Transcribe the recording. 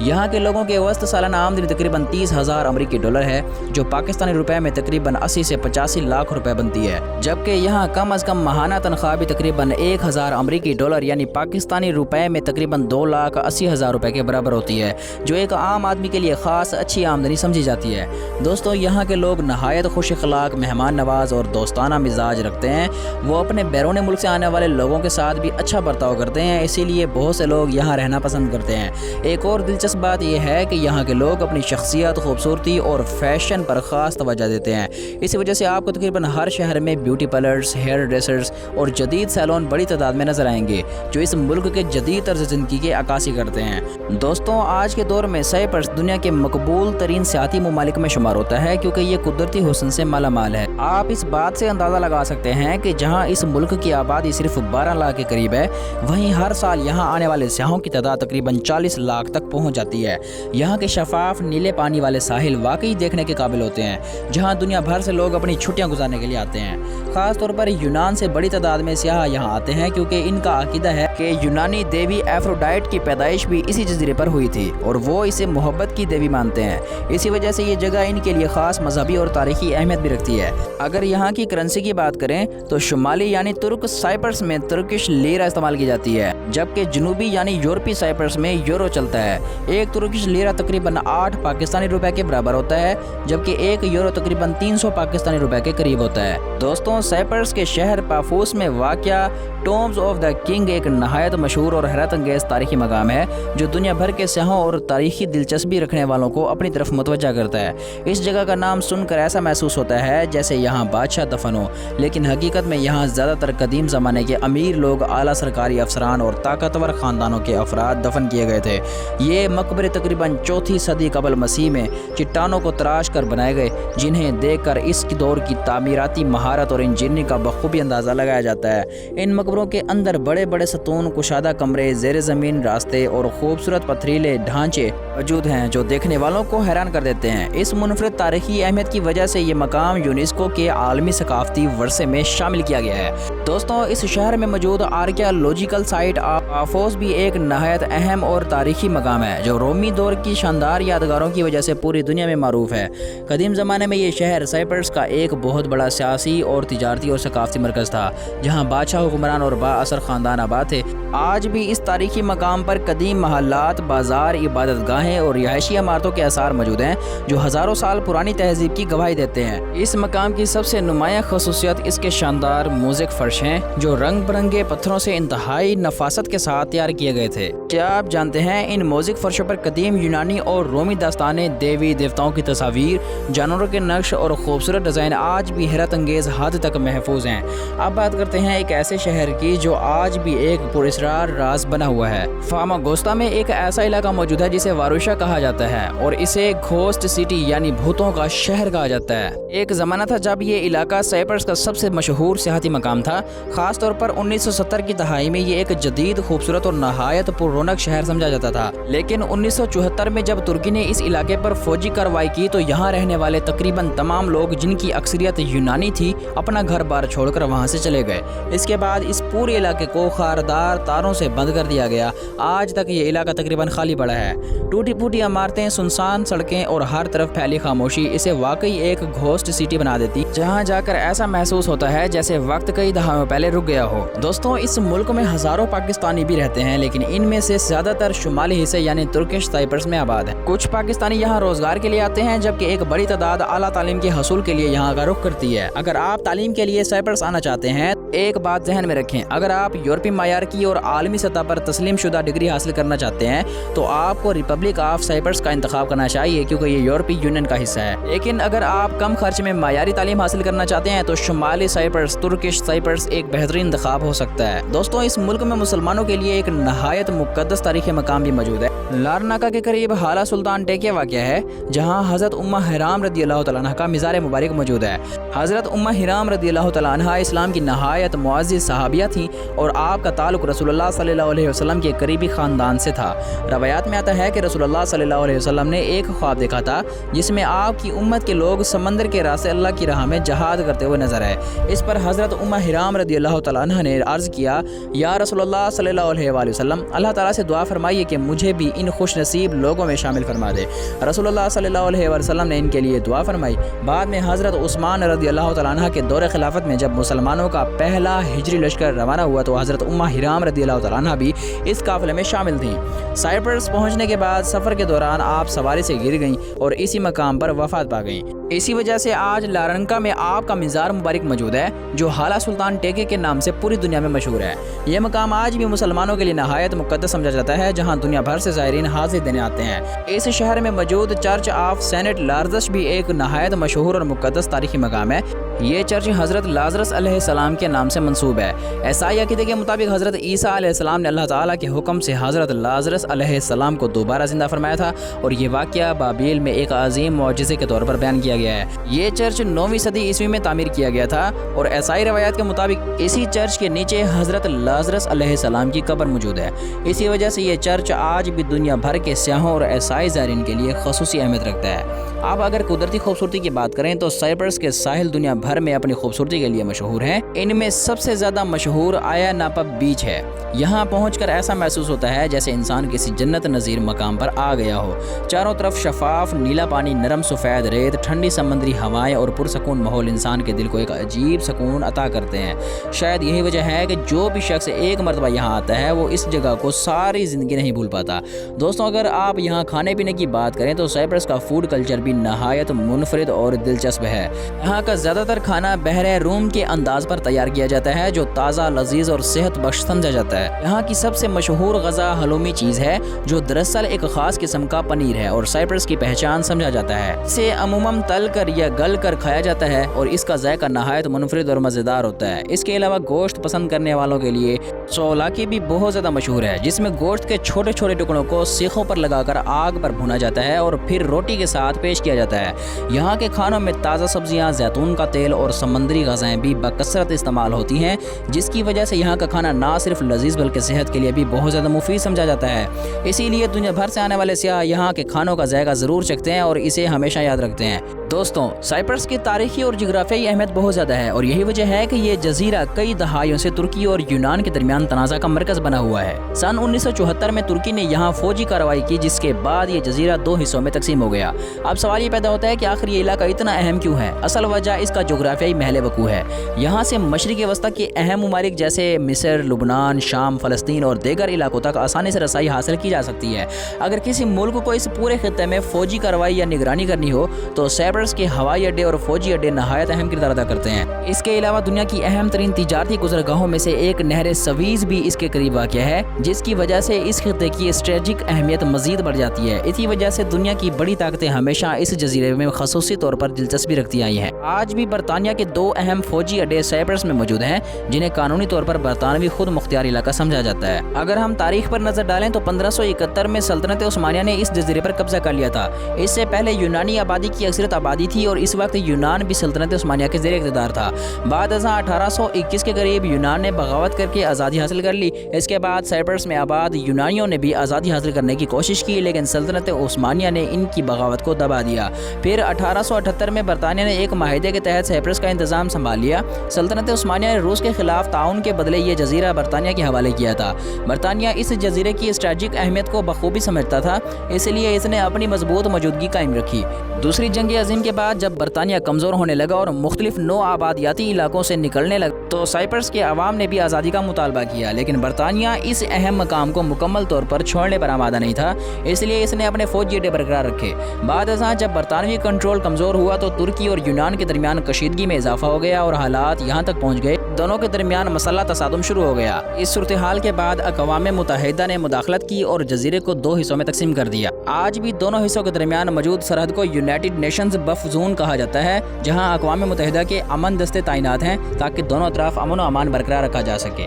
یہاں کے لوگوں کے اوسط سالانہ آمدنی تقریباً 30,000 امریکی ڈالر ہے، جو پاکستانی روپے میں تقریباً 80 سے 85 لاکھ روپے بنتی ہے، جبکہ یہاں کم از کم ماہانہ تنخواہ بھی تقریباً 1,000 امریکی ڈالر یعنی پاکستانی روپے میں تقریباً 2,80,000 روپے کے برابر ہوتی ہے، جو ایک عام آدمی کے لیے خاص اچھی آمدنی سمجھی جاتی ہے۔ دوستوں، یہاں کے لوگ نہایت خوش اخلاق، مہمان نواز اور دوستانہ مزاج رکھتے ہیں۔ وہ اپنے بیرون ملک سے آنے والے لوگوں کے ساتھ بھی اچھا برتاؤ کرتے ہیں، اسی لیے بہت سے لوگ یہاں رہنا پسند کرتے ہیں۔ ایک اور دلچسپ بات یہ ہے کہ یہاں کے لوگ اپنی شخصیت، خوبصورتی اور فیشن پر خاص توجہ دیتے ہیں۔ اسی وجہ سے آپ کو تقریباً ہر شہر میں بیوٹی پارلرز، ہیئر ڈریسرز اور جدید سیلون بڑی تعداد میں نظر آئیں گے، جو اس ملک کے جدید طرز زندگی کی عکاسی کرتے ہیں۔ دوستوں، آج کے دور میں سائپرس دنیا کے مقبول ترین سیاحتی ممالک میں شمار ہوتا ہے، کیونکہ یہ قدرتی حسن سے مالا مال ہے۔ آپ اس بات سے اندازہ لگا سکتے ہیں کہ جہاں اس ملک کی آبادی صرف 12 لاکھ کے قریب ہے، وہیں ہر سال یہاں آنے والے سیاحوں کی تعداد تقریباً 40 لاکھ تک پہنچ جاتی ہے۔ یہاں کے شفاف نیلے پانی والے ساحل واقعی دیکھنے کے قابل ہوتے ہیں، جہاں دنیا بھر سے لوگ اپنی چھٹیاں گزارنے کے لیے آتے ہیں۔ خاص طور پر یونان سے بڑی تعداد میں سیاح یہاں آتے ہیں، کیونکہ ان کا عقیدہ ہے کہ یونانی دیوی ایفروڈائٹ کی پیدائش بھی اسی جزیرے پر ہوئی تھی اور وہ اسے محبت کی دیوی مانتے ہیں۔ اسی وجہ سے یہ جگہ ان کے لیے خاص مذہبی اور تاریخی اہمیت بھی رکھتی ہے۔ اگر یہاں کی کرنسی کی بات کریں تو شمالی یعنی ترک سائپرس میں ترکش لیرہ استعمال کی جاتی ہے، جبکہ جنوبی یعنی یورپی سائپرس میں یورو چلتا ہے۔ ایک ترکش لیرہ تقریباً 8 پاکستانی روپے کے برابر ہوتا ہے، جبکہ ایک یورو تقریباً 300 پاکستانی روپے کے قریب ہوتا ہے۔ دوستوں، سائپرس کے شہر پافوس میں واقع ٹومز آف دا کنگ ایک نہایت مشہور اور حیرت انگیز تاریخی مقام ہے، جو دنیا بھر کے سیاحوں اور تاریخی دلچسپی رکھنے والوں کو اپنی طرف متوجہ کرتا ہے۔ اس جگہ کا نام سن کر ایسا محسوس ہوتا ہے جیسے یہاں بادشاہ دفن ہو، لیکن حقیقت میں یہاں زیادہ تر قدیم زمانے کے امیر لوگ، اعلیٰ سرکاری افسران اور طاقتور خاندانوں کے افراد دفن کیے گئے تھے۔ یہ مقبرے تقریباً 4 صدی قبل مسیح میں چٹانوں کو تراش کر بنائے گئے، جنہیں دیکھ کر اس دور کی تعمیراتی مہارت اور انجینئرنگ کا بخوبی اندازہ لگایا جاتا ہے۔ ان مقبروں کے اندر بڑے بڑے ستون، کشادہ کمرے، زیر زمین راستے اور خوبصورت پتھریلے ڈھانچے موجود ہیں، جو دیکھنے والوں کو حیران کر دیتے ہیں۔ اس منفرد تاریخی اہمیت کی وجہ سے یہ مقام یونیسکو کے عالمی ثقافتی ورثے میں شامل کیا گیا ہے۔ دوستوں، اس شہر میں موجود آرکیالوجیکل سائٹ پافوس بھی ایک نہایت اہم اور تاریخی مقام ہے، جو رومی دور کی شاندار یادگاروں کی وجہ سے پوری دنیا میں معروف ہے۔ قدیم زمانے میں یہ شہر سائپرس کا ایک بہت بڑا سیاسی اور تجارتی اور ثقافتی مرکز تھا، جہاں بادشاہ، حکمران اور با اثر خاندان آباد تھے۔ آج بھی اس تاریخی مقام پر قدیم محلات، بازار، عبادت گاہیں اور رہائشی عمارتوں کے آثار موجود ہیں، جو ہزاروں سال پرانی تہذیب کی گواہی دیتے ہیں۔ اس مقام کی سب سے نمایاں خصوصیت اس کے شاندار موزیک فرش ہیں، جو رنگ برنگے پتھروں سے انتہائی نفاست کے ساتھ تیار کیے گئے تھے۔ کیا آپ جانتے ہیں ان موزیک فرشوں پر قدیم یونانی اور رومی داستانیں، دیوی دیوتاؤں کی تصاویر، جانوروں کے نقش اور خوبصورت ڈیزائن آج بھی حیرت انگیز حد تک محفوظ ہیں۔ اب بات کرتے ہیں ایک ایسے شہر کی جو آج بھی ایک پراسرار راز بنا ہوا ہے۔ فاماگوستا میں ایک ایسا علاقہ موجود ہے جسے واروشا کہا جاتا ہے اور اسے گھوسٹ سٹی یعنی بھوتوں کا شہر کہا جاتا ہے۔ ایک زمانہ تھا جب یہ علاقہ سائپرس کا سب سے مشہور سیاحتی مقام تھا۔ خاص طور پر 1970 کی دہائی میں یہ ایک جدید، خوبصورت اور نہایت پر رونق شہر سمجھا جاتا تھا، لیکن 1974 میں جب ترکی نے اس علاقے پر فوجی کارروائی کی تو یہاں رہنے والے تقریباً تمام لوگ، جن کی اکثریت یونانی تھی، اپنا گھر بار چھوڑ کر وہاں سے چلے گئے۔ اس کے بعد اس پورے علاقے کو خاردار تاروں سے بند کر دیا گیا۔ آج تک یہ علاقہ تقریباً خالی پڑا ہے۔ ٹوٹی پھوٹی عمارتیں، سنسان سڑکیں اور ہر طرف پھیلی خاموشی اسے واقعی ایک گھوسٹ سٹی بنا دیتی، جہاں جا کر ایسا محسوس ہوتا ہے جیسے وقت کئی دہائیوں پہلے رک گیا ہو۔ دوستوں، اس ملک میں ہزاروں پاکستانی بھی رہتے ہیں، لیکن ان میں سے زیادہ تر شمالی حصے یعنی ترکش سائپرس میں آباد ہیں۔ کچھ پاکستانی یہاں روزگار کے لیے آتے ہیں، جبکہ ایک بڑی تعداد اعلیٰ تعلیم کے حصول کے لیے یہاں کا رخ کرتی ہے۔ اگر آپ تعلیم کے لیے سائپرس آنا چاہتے ہیں، ایک بات ذہن میں رکھیں، اگر آپ یورپی معیار کی اور عالمی سطح پر تسلیم شدہ ڈگری حاصل کرنا چاہتے ہیں تو آپ کو ریپبلک آف سائپرس کا انتخاب کرنا چاہیے، کیونکہ یہ یورپی یونین کا حصہ ہے۔ لیکن اگر آپ کم خرچ میں معیاری تعلیم حاصل کرنا چاہتے ہیں تو شمالی سائپرس، ترکش سائپرس ایک بہترین انتخاب ہو سکتا ہے۔ دوستوں، اس ملک میں مسلمانوں کے لیے ایک نہایت مقدس تاریخی مقام بھی موجود ہے۔ لارناکا کے قریب حالہ سلطان ٹیکے واقع ہے، جہاں حضرت امہ حرام رضی اللہ تعالیٰ عنہ کا مزار مبارک موجود ہے۔ حضرت امہ حرام رضی اللہ تعالیٰ عنہ اسلام کی نہایت معزز صحابیہ تھیں اور آپ کا تعلق رسول اللہ صلی اللہ علیہ وسلم کے قریبی خاندان سے تھا۔ روایات میں آتا ہے کہ رسول اللہ صلی اللہ علیہ وسلم نے ایک خواب دیکھا تھا جس میں آپ کی امت کے لوگ سمندر کے راستے اللہ کی راہ میں جہاد کرتے ہوئے نظر آئے۔ اس پر حضرت امہ حرام رضی اللہ تعالیٰ عنہ نے عرض کیا، یا رسول اللہ صلی اللہ علیہ وآلہ وسلم، اللہ تعالیٰ سے دعا فرمائیے کہ مجھے بھی ان خوش نصیب لوگوں میں شامل فرما دے۔ رسول اللہ صلی اللہ علیہ وآلہ وسلم نے ان کے لیے دعا فرمائی۔ بعد میں حضرت عثمان رضی اللہ تعالیٰ عنہ کے دور خلافت میں جب مسلمانوں کا پہلا ہجری لشکر روانہ ہوا تو حضرت امہ حرام رضی اللہ تعالیٰ عنہ بھی اس قافلے میں شامل تھیں۔ سائپرس پہنچنے کے بعد سفر کے دوران آپ سواری سے گر گئیں اور اسی مقام پر وفات پا گئیں۔ اسی وجہ سے آج لارنکا میں آپ کا مزار مبارک موجود ہے، جو حالہ سلطان ٹیکے کے نام سے پوری دنیا میں مشہور ہے۔ یہ مقام آج بھی مسلمانوں کے لیے نہایت مقدس سمجھا جاتا ہے، جہاں دنیا بھر سے زائرین حاضری دینے آتے ہیں۔ اس شہر میں موجود چرچ آف سینٹ لازرس بھی ایک نہایت مشہور اور مقدس تاریخی مقام ہے۔ یہ چرچ حضرت لازرس علیہ السلام کے نام سے منسوب ہے۔ عیسائی عقیدے کے مطابق حضرت عیسیٰ علیہ السلام نے اللہ تعالیٰ کے حکم سے حضرت لازرس علیہ السلام کو دوبارہ زندہ فرمایا تھا، اور یہ واقعہ بابیل میں ایک عظیم معجزے کے طور پر بیان کیا گیا ہے۔ یہ چرچ 9ویں صدی عیسوی میں تعمیر کیا گیا تھا، اور عیسائی روایات کے مطابق اسی چرچ کے نیچے حضرت لازرس علیہ السلام کی قبر موجود ہے۔ اسی وجہ سے یہ چرچ آج بھی دنیا بھر کے سیاحوں اور عیسائی زائرین کے لیے خصوصی اہمیت رکھتا ہے۔ آپ اگر قدرتی خوبصورتی کی بات کریں تو سائپرس کے ساحل دنیا بھر میں اپنی خوبصورتی کے لیے مشہور ہیں۔ ان میں سب سے زیادہ مشہور آیا ناپا بیچ ہے۔ یہاں پہنچ کر ایسا محسوس ہوتا ہے جیسے انسان کسی جنت نظیر مقام پر آ گیا ہو۔ چاروں طرف شفاف نیلا پانی، نرم سفید ریت، ٹھنڈی سمندری ہوائیں اور پرسکون ماحول انسان کے دل کو ایک عجیب سکون عطا کرتے ہیں۔ شاید یہی وجہ ہے کہ جو بھی شخص ایک مرتبہ یہاں آتا ہے وہ اس جگہ کو ساری زندگی نہیں بھول پاتا۔ دوستوں، اگر آپ یہاں کھانے پینے کی بات کریں تو سائپرس کا فوڈ کلچر بھی نہایت منفرد اور دلچسپ ہے۔ یہاں کا زیادہ تر کھانا بحیرہ روم کے انداز پر تیار کیا جاتا ہے، جو تازہ، لذیذ اور صحت بخش سمجھا جاتا ہے۔ یہاں کی سب سے مشہور غذا حلومی چیز ہے، جو دراصل ایک خاص قسم کا پنیر ہے اور سائپرس کی پہچان سمجھا جاتا ہے۔ اسے عموماً تل کر یا گل کر کھایا جاتا ہے اور اس کا ذائقہ نہایت منفرد اور مزیدار ہوتا ہے۔ اس کے علاوہ گوشت پسند کرنے والوں کے لیے سولاکی بھی بہت زیادہ مشہور ہے، جس میں گوشت کے چھوٹے چھوٹے ٹکڑوں کو سیخوں پر لگا کر آگ پر بھونا جاتا ہے اور پھر روٹی کے ساتھ پیش کیا جاتا ہے۔ یہاں کے کھانوں میں تازہ سبزیاں، زیتون کا تیل اور سمندری غذائیں بھی بکثرت استعمال ہوتی ہیں، جس کی وجہ سے یہاں کا کھانا نہ صرف لذیذ بلکہ صحت کے لیے بھی بہت زیادہ مفید سمجھا جاتا ہے۔ اسی لیے دنیا بھر سے آنے والے سیاح یہاں کے کھانوں کا ذائقہ ضرور چکھتے ہیں اور اسے ہمیشہ یاد رکھتے ہیں۔ دوستوں، سائپرس کی تاریخی اور جغرافیائی اہمیت بہت زیادہ ہے، اور یہی وجہ ہے کہ یہ جزیرہ کئی دہائیوں سے ترکی اور یونان کے درمیان تنازع کا مرکز بنا ہوا ہے۔ سن 1974 میں ترکی نے یہاں فوجی کارروائی کی، جس کے بعد یہ جزیرہ 2 حصوں میں تقسیم ہو گیا۔ اب سوال یہ پیدا ہوتا ہے کہ آخر یہ علاقہ اتنا اہم کیوں ہے؟ اصل وجہ اس کا جغرافیائی محل وقوع ہے۔ یہاں سے مشرق وسطی کے اہم ممالک جیسے مصر، لبنان، شام، فلسطین اور دیگر علاقوں تک آسانی سے رسائی حاصل کی جا سکتی ہے۔ اگر کسی ملک کو اس پورے خطے میں فوجی کارروائی یا نگرانی کرنی ہو تو سائپرس کے ہوائی اڈے اور فوجی اڈے نہایت اہم کردار ادا کرتے ہیں۔ اس کے علاوہ دنیا کی اہم ترین تجارتی گزرگاہوں میں سے ایک نہر سویز بھی اس کے قریب واقع ہے، جس کی وجہ سے اس خطے کی اسٹریٹجک اہمیت مزید بڑھ جاتی ہے۔ اسی وجہ سے دنیا کی بڑی طاقتیں ہمیشہ اس جزیرے میں خصوصی طور پر دلچسپی رکھتی آئی ہیں۔ آج بھی برطانیہ کے 2 اہم فوجی اڈے سائپرس میں موجود ہیں، جنہیں قانونی طور پر برطانوی خود مختار علاقہ سمجھا جاتا ہے۔ اگر ہم تاریخ پر نظر ڈالیں تو 1571 میں سلطنت عثمانیہ نے اس جزیرے پر قبضہ کر لیا تھا۔ اس سے پہلے یونانی آبادی کی اکثریت آبادی تھی اور اس وقت یونان بھی سلطنت عثمانیہ کے زیر اقتدار تھا۔ بعد ازاں 1821 کے قریب یونان نے بغاوت کر کے آزادی حاصل کر لی۔ اس کے بعد سائپرس میں آباد یونانیوں نے بھی آزادی حاصل کرنے کی کوشش کی، لیکن سلطنت عثمانیہ نے ان کی بغاوت کو دبا دیا۔ پھر 1878 میں برطانیہ نے ایک معاہدے کے تحت سائپرس کا انتظام سنبھال لیا۔ سلطنت عثمانیہ نے روس کے خلاف تعاون کے بدلے یہ جزیرہ برطانیہ کے حوالے کیا تھا۔ برطانیہ اس جزیرے کی اسٹریٹجک اہمیت کو بخوبی سمجھتا تھا، اس لیے اس نے اپنی مضبوط موجودگی قائم رکھی۔ دوسری جنگ عظیم کے بعد جب برطانیہ کمزور ہونے لگا اور مختلف نو آبادیاتی علاقوں سے نکلنے لگا تو سائپرس کے عوام نے بھی آزادی کا مطالبہ کیا، لیکن برطانیہ اس اہم مقام کو مکمل طور پر چھوڑنے پر آمادہ نہیں تھا، اس لیے اس نے اپنے فوجی اڈے برقرار رکھے۔ بعد ازاں جب برطانوی کنٹرول کمزور ہوا تو ترکی اور یونان کے درمیان کشیدگی میں اضافہ ہو گیا اور حالات یہاں تک پہنچ گئے دونوں کے درمیان مسلح تصادم شروع ہو گیا۔ اس صورتحال کے بعد اقوام متحدہ نے مداخلت کی اور جزیرے کو 2 حصوں میں تقسیم کر دیا۔ آج بھی دونوں حصوں کے درمیان موجود سرحد کو یونائٹڈ نیشنز بفر زون کہا جاتا ہے، جہاں اقوام متحدہ کے امن دستے تعینات ہیں تاکہ دونوں طرف امن و امان برقرار رکھا جا سکے۔